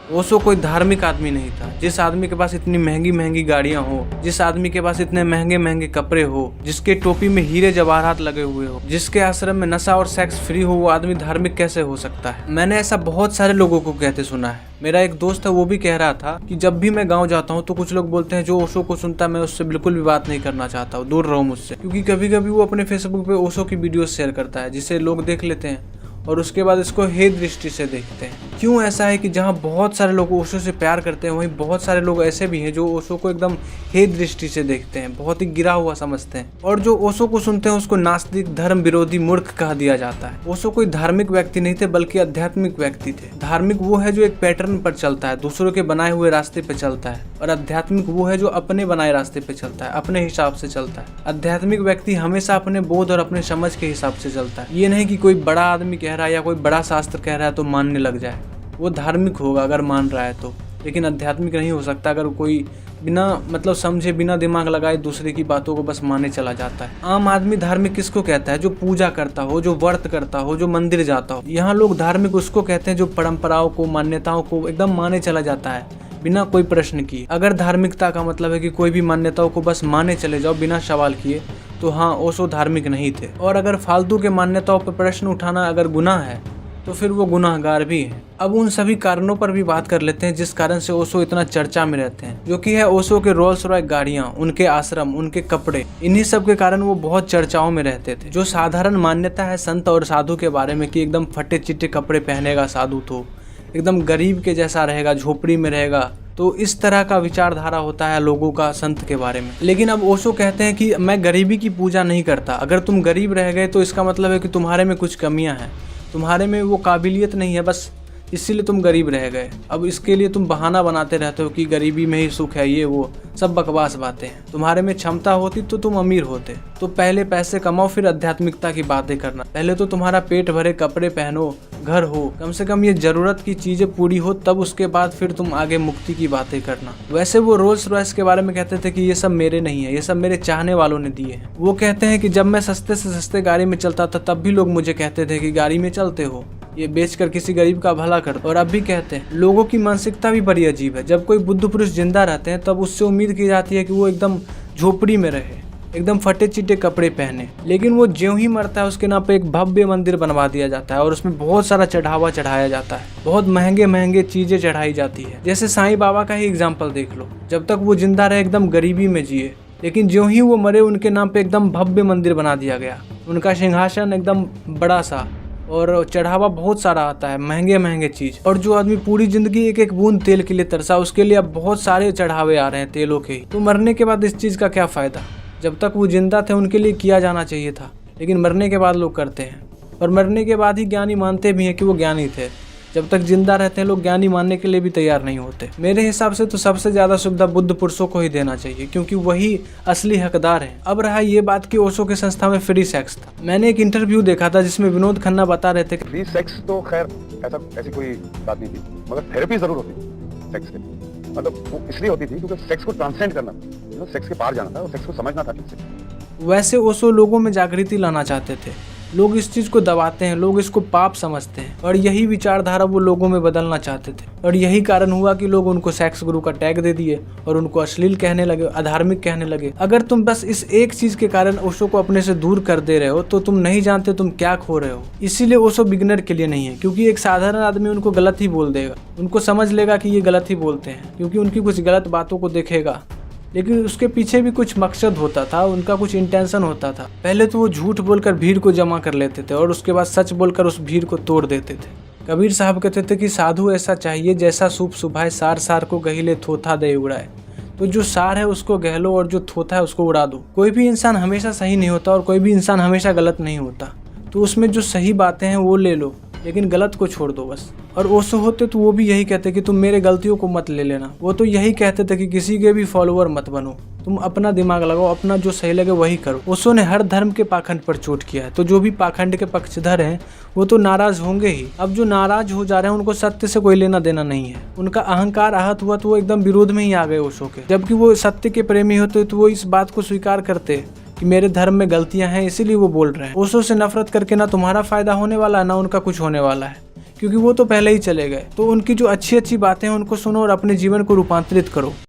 ओशो कोई धार्मिक आदमी नहीं था। जिस आदमी के पास इतनी महंगी महंगी गाड़ियां हो, जिस आदमी के पास इतने महंगे महंगे कपड़े हो, जिसके टोपी में हीरे जवाहरात लगे हुए हो, जिसके आश्रम में नशा और सेक्स फ्री हो, वो आदमी धार्मिक कैसे हो सकता है? मैंने ऐसा बहुत सारे लोगों को कहते सुना है। मेरा एक दोस्त है, वो भी कह रहा था कि जब भी मैं गाँव जाता हूँ तो कुछ लोग बोलते हैं जो ओशो को सुनता है मैं उससे बिल्कुल भी बात नहीं करना चाहता हूँ, दूर रहो मुझसे। क्योंकि कभी कभी वो अपने फेसबुक पे ओशो की वीडियो शेयर करता है जिसे लोग देख लेते हैं और उसके बाद इसको हे दृष्टि से देखते हैं। क्यों ऐसा है कि जहाँ बहुत सारे लोग ओशो से प्यार करते हैं वहीं बहुत सारे लोग ऐसे भी हैं जो ओशो को एकदम हे दृष्टि से देखते हैं, बहुत ही गिरा हुआ समझते हैं। और जो ओशो को सुनते हैं उसको नास्तिक, धर्म विरोधी, मूर्ख कह दिया जाता है। ओशो कोई धार्मिक व्यक्ति नहीं थे बल्कि आध्यात्मिक व्यक्ति थे। धार्मिक वो है जो एक पैटर्न पर चलता है, दूसरों के बनाए हुए रास्ते पे चलता है, और आध्यात्मिक वो है जो अपने बनाए रास्ते पे चलता है, अपने हिसाब से चलता है। आध्यात्मिक व्यक्ति हमेशा अपने बोध और अपने समझ के हिसाब से चलता है। ये नहीं कि कोई बड़ा आदमी कह रहा है या कोई बड़ा शास्त्र कह रहा है तो मानने लग जाए। वो धार्मिक होगा अगर मान रहा है तो, लेकिन आध्यात्मिक नहीं हो सकता अगर कोई बिना मतलब समझे, बिना दिमाग लगाए दूसरे की बातों को बस माने चला जाता है। आम आदमी धार्मिक किसको कहता है? जो पूजा करता हो, जो व्रत करता हो, जो मंदिर जाता हो। यहाँ लोग धार्मिक उसको कहते हैं जो परंपराओं को, मान्यताओं को एकदम माने चला जाता है बिना कोई प्रश्न किए। अगर धार्मिकता का मतलब है कि कोई भी मान्यताओं को बस माने चले जाओ बिना सवाल किए, तो हाँ, ओशो धार्मिक नहीं थे। और अगर फालतू के मान्यताओं पर प्रश्न उठाना अगर गुनाह है तो फिर वो गुनाहगार भी है। अब उन सभी कारणों पर भी बात कर लेते हैं जिस कारण से ओशो इतना चर्चा में रहते हैं, जो कि है ओशो के रोल्स रॉयस गाड़ियां, उनके आश्रम, उनके कपड़े। इन्हीं सब के कारण वो बहुत चर्चाओं में रहते थे। जो साधारण मान्यता है संत और साधु के बारे में कि एकदम फटे चिट्टे कपड़े पहनेगा साधु तो एकदम गरीब के जैसा रहेगा, झोपड़ी में रहेगा, तो इस तरह का विचारधारा होता है लोगों का संत के बारे में। लेकिन अब ओशो कहते हैं कि मैं गरीबी की पूजा नहीं करता। अगर तुम गरीब रह गए तो इसका मतलब है कि तुम्हारे में कुछ कमियां हैं, तुम्हारे में वो काबिलियत नहीं है, बस इसीलिए तुम गरीब रह गए। अब इसके लिए तुम बहाना बनाते रहते हो कि गरीबी में ही सुख है, ये वो सब बकवास बातें हैं। तुम्हारे में क्षमता होती तो तुम अमीर होते। तो पहले पैसे कमाओ फिर आध्यात्मिकता की बातें करना। पहले तो तुम्हारा पेट भरे, कपड़े पहनो, घर हो, कम से कम ये जरूरत की चीजें पूरी हो, तब उसके बाद फिर तुम आगे मुक्ति की बातें करना। वैसे वो रोल्स रॉयस के बारे में कहते थे कि ये सब मेरे नहीं है, ये सब मेरे चाहने वालों ने दिए हैं। वो कहते हैं कि जब मैं सस्ते से सस्ते गाड़ी में चलता था तब भी लोग मुझे कहते थे कि गाड़ी में चलते हो, ये बेचकर किसी गरीब का भला कर। और अब भी कहते हैं। लोगों की मानसिकता भी बड़ी अजीब है। जब कोई बुद्ध पुरुष जिंदा रहते हैं तब उससे उम्मीद की जाती है कि वो एकदम झोपड़ी में रहे, एकदम फटे चिट्टे कपड़े पहने। लेकिन वो ज्यों ही मरता है उसके नाम पे एक भव्य मंदिर बनवा दिया जाता है और उसमें बहुत सारा चढ़ावा चढ़ाया जाता है, बहुत महंगे महंगे चीजें चढ़ाई जाती है। जैसे साईं बाबा का ही एग्जाम्पल देख लो। जब तक वो जिंदा रहे एकदम गरीबी में जिए, लेकिन ज्यों ही वो मरे उनके नाम पे एकदम भव्य मंदिर बना दिया गया। उनका सिंहासन एकदम बड़ा सा और चढ़ावा बहुत सारा आता है, महंगे महंगे चीज। और जो आदमी पूरी जिंदगी एक एक बूंद तेल के लिए तरसा, उसके लिए अब बहुत सारे चढ़ावे आ रहे हैं तेलों के। तो मरने के बाद इस चीज का क्या फायदा? जब तक वो जिंदा थे उनके लिए किया जाना चाहिए था, लेकिन मरने के बाद लोग करते हैं। और मरने के बाद ही ज्ञानी मानते भी हैं कि वो ज्ञानी थे। जब तक जिंदा रहते हैं लोग ज्ञानी मानने के लिए भी तैयार नहीं होते। मेरे हिसाब से तो सबसे ज्यादा सुविधा बुद्ध पुरुषों को ही देना चाहिए, क्योंकि वही असली हकदार हैं। अब रहा ये बात कि ओशो के संस्था में फ्री सेक्स था। मैंने एक इंटरव्यू देखा था जिसमें विनोद खन्ना बता रहे थे कि फ्री सेक्स तो खैर ऐसी कोई बात नहीं थी, मगर थेरेपी जरूर होती थी सेक्स के। मतलब वो इसलिए होती थी क्योंकि सेक्स को ट्रांसेंड करना था, सेक्स के पार जाना था और सेक्स को समझना था ठीक से। वैसे ओशो लोगों में जागृति लाना चाहते थे। लोग इस चीज को दबाते हैं, लोग इसको पाप समझते हैं, और यही विचारधारा वो लोगों में बदलना चाहते थे। और यही कारण हुआ कि लोग उनको सेक्स गुरु का टैग दे दिए और उनको अश्लील कहने लगे, अधार्मिक कहने लगे। अगर तुम बस इस एक चीज के कारण ओशो को अपने से दूर कर दे रहे हो तो तुम नहीं जानते तुम क्या खो रहे हो। इसीलिए ओशो बिगिनर के लिए नहीं है, क्योंकि एक साधारण आदमी उनको गलत ही बोल देगा, उनको समझ लेगा कि ये गलत ही बोलते हैं, क्योंकि उनकी कुछ गलत बातों को देखेगा। लेकिन उसके पीछे भी कुछ मकसद होता था, उनका कुछ इंटेंशन होता था। पहले तो वो झूठ बोलकर भीड़ को जमा कर लेते थे और उसके बाद सच बोलकर उस भीड़ को तोड़ देते थे। कबीर साहब कहते थे कि साधु ऐसा चाहिए जैसा सूप सुभाए, सार सार को गहिले थोथा दे उड़ाए। तो जो सार है उसको गहलो और जो थोथा है उसको उड़ा दो। कोई भी इंसान हमेशा सही नहीं होता और कोई भी इंसान हमेशा गलत नहीं होता। तो उसमें जो सही बातें हैं वो ले लो, लेकिन गलत को छोड़ दो बस। और ओशो होते तो वो भी यही कहते कि तुम मेरे गलतियों को मत ले लेना। वो तो यही कहते थे कि किसी के भी फॉलोअर मत बनो, तुम अपना दिमाग लगाओ, अपना जो सही लगे वही करो। ओशो ने हर धर्म के पाखंड पर चोट किया है, तो जो भी पाखंड के पक्षधर हैं वो तो नाराज होंगे ही। अब जो नाराज हो जा रहे हैं उनको सत्य से कोई लेना देना नहीं है। उनका अहंकार आहत हुआ तो वो एकदम विरोध में ही आ गए ओशो के। जबकि वो सत्य के प्रेमी होते तो वो इस बात को स्वीकार करते कि मेरे धर्म में गलतियां हैं, इसीलिए वो बोल रहे हैं। ओशो से नफरत करके ना तुम्हारा फायदा होने वाला है ना उनका कुछ होने वाला है, क्योंकि वो तो पहले ही चले गए। तो उनकी जो अच्छी अच्छी बातें हैं उनको सुनो और अपने जीवन को रूपांतरित करो।